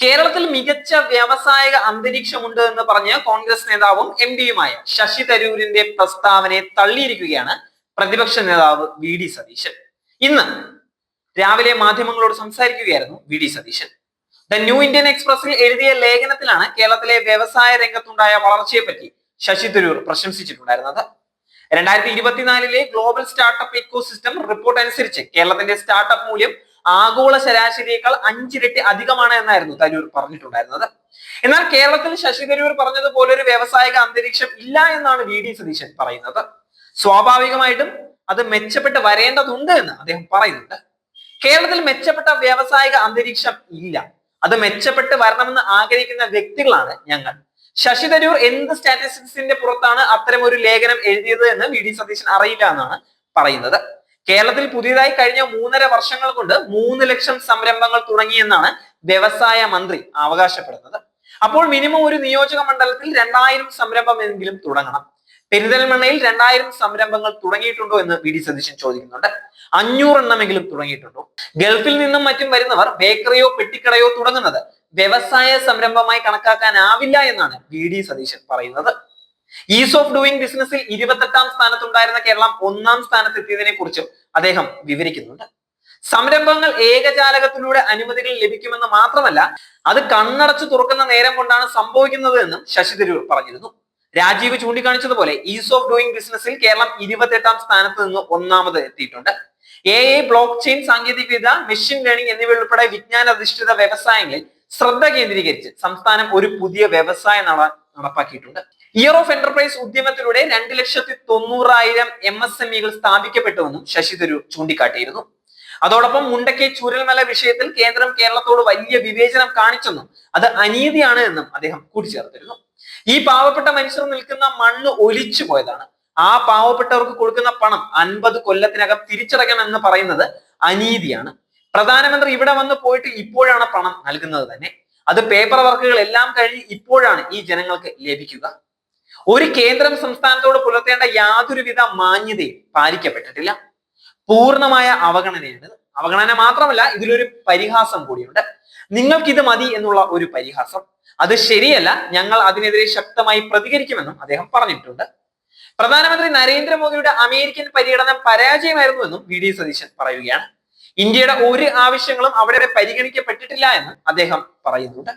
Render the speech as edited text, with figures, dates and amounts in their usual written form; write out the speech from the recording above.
കേരളത്തിൽ മികച്ച വ്യാവസായിക അന്തരീക്ഷമുണ്ട് എന്ന് പറഞ്ഞ് കോൺഗ്രസ് നേതാവും എംപിയുമായ ശശി തരൂരിന്റെ പ്രസ്താവനയെ തള്ളിയിരിക്കുകയാണ് പ്രതിപക്ഷ നേതാവ് വി ഡി സതീശൻ. ഇന്ന് രാവിലെ മാധ്യമങ്ങളോട് സംസാരിക്കുകയായിരുന്നു V D Satheesan. The New Indian എക്സ്പ്രസിൽ എഴുതിയ ലേഖനത്തിലാണ് കേരളത്തിലെ വ്യവസായ രംഗത്തുണ്ടായ വളർച്ചയെപ്പറ്റി ശശി തരൂർ പ്രശംസിച്ചിട്ടുണ്ടായിരുന്നത്. 2024 ഗ്ലോബൽ സ്റ്റാർട്ടപ്പ് ഇക്കോസിസ്റ്റം റിപ്പോർട്ട് അനുസരിച്ച് കേരളത്തിന്റെ സ്റ്റാർട്ടപ്പ് മൂല്യം ആഗോള ശരാശരിയേക്കാൾ 5 ഇരട്ടി അധികമാണ് എന്നായിരുന്നു തരൂർ പറഞ്ഞിട്ടുണ്ടായിരുന്നത്. എന്നാൽ കേരളത്തിൽ ശശി തരൂർ പറഞ്ഞതുപോലെ ഒരു വ്യാവസായിക അന്തരീക്ഷം ഇല്ല എന്നാണ് വി ഡി സതീശൻ പറയുന്നത്. സ്വാഭാവികമായിട്ടും അത് മെച്ചപ്പെട്ട് വരേണ്ടതുണ്ട് എന്ന് അദ്ദേഹം പറയുന്നുണ്ട്. കേരളത്തിൽ മെച്ചപ്പെട്ട വ്യാവസായിക അന്തരീക്ഷം ഇല്ല, അത് മെച്ചപ്പെട്ട് വരണമെന്ന് ആഗ്രഹിക്കുന്ന വ്യക്തികളാണ് ഞങ്ങൾ. ശശി തരൂർ എന്ത് സ്റ്റാറ്റിസ്റ്റിക്സിന്റെ പുറത്താണ് അത്തരം ഒരു ലേഖനം എഴുതിയത് എന്ന് വി ഡി സതീശൻ അറിയില്ല എന്നാണ് പറയുന്നത്. കേരളത്തിൽ പുതിയതായി കഴിഞ്ഞ 3.5 വർഷങ്ങൾ കൊണ്ട് 3 ലക്ഷം സംരംഭങ്ങൾ തുടങ്ങിയെന്നാണ് വ്യവസായ മന്ത്രി അവകാശപ്പെടുന്നത്. അപ്പോൾ മിനിമം ഒരു നിയോജക മണ്ഡലത്തിൽ 2000 സംരംഭമെങ്കിലും തുടങ്ങണം. പെരിന്തൽമണ്ണയിൽ 2000 സംരംഭങ്ങൾ തുടങ്ങിയിട്ടുണ്ടോ എന്ന് വി ഡി സതീശൻ ചോദിക്കുന്നുണ്ട്. 500 എണ്ണമെങ്കിലും തുടങ്ങിയിട്ടുണ്ടോ? ഗൾഫിൽ നിന്നും മറ്റും വരുന്നവർ ബേക്കറിയോ പെട്ടിക്കടയോ തുടങ്ങുന്നത് വ്യവസായ സംരംഭമായി കണക്കാക്കാനാവില്ല എന്നാണ് വി ഡി സതീശൻ പറയുന്നത്. ഈസ് ഓഫ് ഡൂയിങ് ബിസിനസ്സിൽ 28ാം സ്ഥാനത്തുണ്ടായിരുന്ന കേരളം 1ാം സ്ഥാനത്ത് എത്തിയതിനെ കുറിച്ചും അദ്ദേഹം വിവരിക്കുന്നുണ്ട്. സംരംഭങ്ങൾ ഏകജാലകത്തിലൂടെ അനുമതികൾ ലഭിക്കുമെന്ന് മാത്രമല്ല, അത് കണ്ണടച്ചു തുറക്കുന്ന നേരം കൊണ്ടാണ് സംഭവിക്കുന്നത് എന്നും ശശി തരൂർ പറഞ്ഞിരുന്നു. രാജീവ് ചൂണ്ടിക്കാണിച്ചതുപോലെ ഈസ് ഓഫ് ഡൂയിങ് ബിസിനസ്സിൽ കേരളം 28ാം സ്ഥാനത്ത് നിന്ന് 1ാമത് എത്തിയിട്ടുണ്ട്. AI, ബ്ലോക്ക് ചെയിൻ സാങ്കേതികവിദ്യ, മെഷീൻ ലേണിംഗ് എന്നിവ ഉൾപ്പെടെ വിജ്ഞാന അധിഷ്ഠിത വ്യവസായങ്ങളിൽ ശ്രദ്ധ കേന്ദ്രീകരിച്ച് സംസ്ഥാനം ഒരു പുതിയ വ്യവസായ നടപ്പാക്കിയിട്ടുണ്ട്. ഇയർ ഓഫ് എന്റർപ്രൈസ് ഉദ്യമത്തിലൂടെ 2,90,000 MSMEകൾ സ്ഥാപിക്കപ്പെട്ടുവെന്നും ശശി തരൂർ ചൂണ്ടിക്കാട്ടിയിരുന്നു. അതോടൊപ്പം മുണ്ടക്കൈ ചൂരൽമല വിഷയത്തിൽ കേന്ദ്രം കേരളത്തോട് വലിയ വിവേചനം കാണിച്ചെന്നും അത് അനീതിയാണ് എന്നും അദ്ദേഹം കൂട്ടിച്ചേർത്തിരുന്നു. ഈ പാവപ്പെട്ട മനുഷ്യർ നിൽക്കുന്ന മണ്ണ് ഒലിച്ചു പോയതാണ്. ആ പാവപ്പെട്ടവർക്ക് കൊടുക്കുന്ന പണം 50 കൊല്ലത്തിനകം തിരിച്ചടയ്ക്കണമെന്ന് പറയുന്നത് അനീതിയാണ്. പ്രധാനമന്ത്രി ഇവിടെ വന്ന് പോയിട്ട് ഇപ്പോഴാണ് പണം നൽകുന്നത് തന്നെ. അത് പേപ്പർ വർക്കുകൾ എല്ലാം കഴിഞ്ഞ് ഇപ്പോഴാണ് ഈ ജനങ്ങൾക്ക് ലഭിക്കുക. ഒരു കേന്ദ്രം സംസ്ഥാനത്തോട് പുലർത്തേണ്ട യാതൊരുവിധ മാന്യതയും പാലിക്കപ്പെട്ടിട്ടില്ല. പൂർണ്ണമായ അവഗണനയാണ്. അവഗണന മാത്രമല്ല, ഇതിലൊരു പരിഹാസം കൂടിയുണ്ട്. നിങ്ങൾക്കിത് മതി എന്നുള്ള ഒരു പരിഹാസം. അത് ശരിയല്ല, ഞങ്ങൾ അതിനെതിരെ ശക്തമായി പ്രതികരിക്കുമെന്നും അദ്ദേഹം പറഞ്ഞിട്ടുണ്ട്. പ്രധാനമന്ത്രി നരേന്ദ്രമോദിയുടെ അമേരിക്കൻ പര്യടനം പരാജയമായിരുന്നു എന്നും വി ഡി സതീശൻ പറയുകയാണ്. ഇന്ത്യയുടെ ഒരു ആവശ്യങ്ങളും അവിടെ പരിഗണിക്കപ്പെട്ടിട്ടില്ല എന്നും അദ്ദേഹം പറയുന്നുണ്ട്.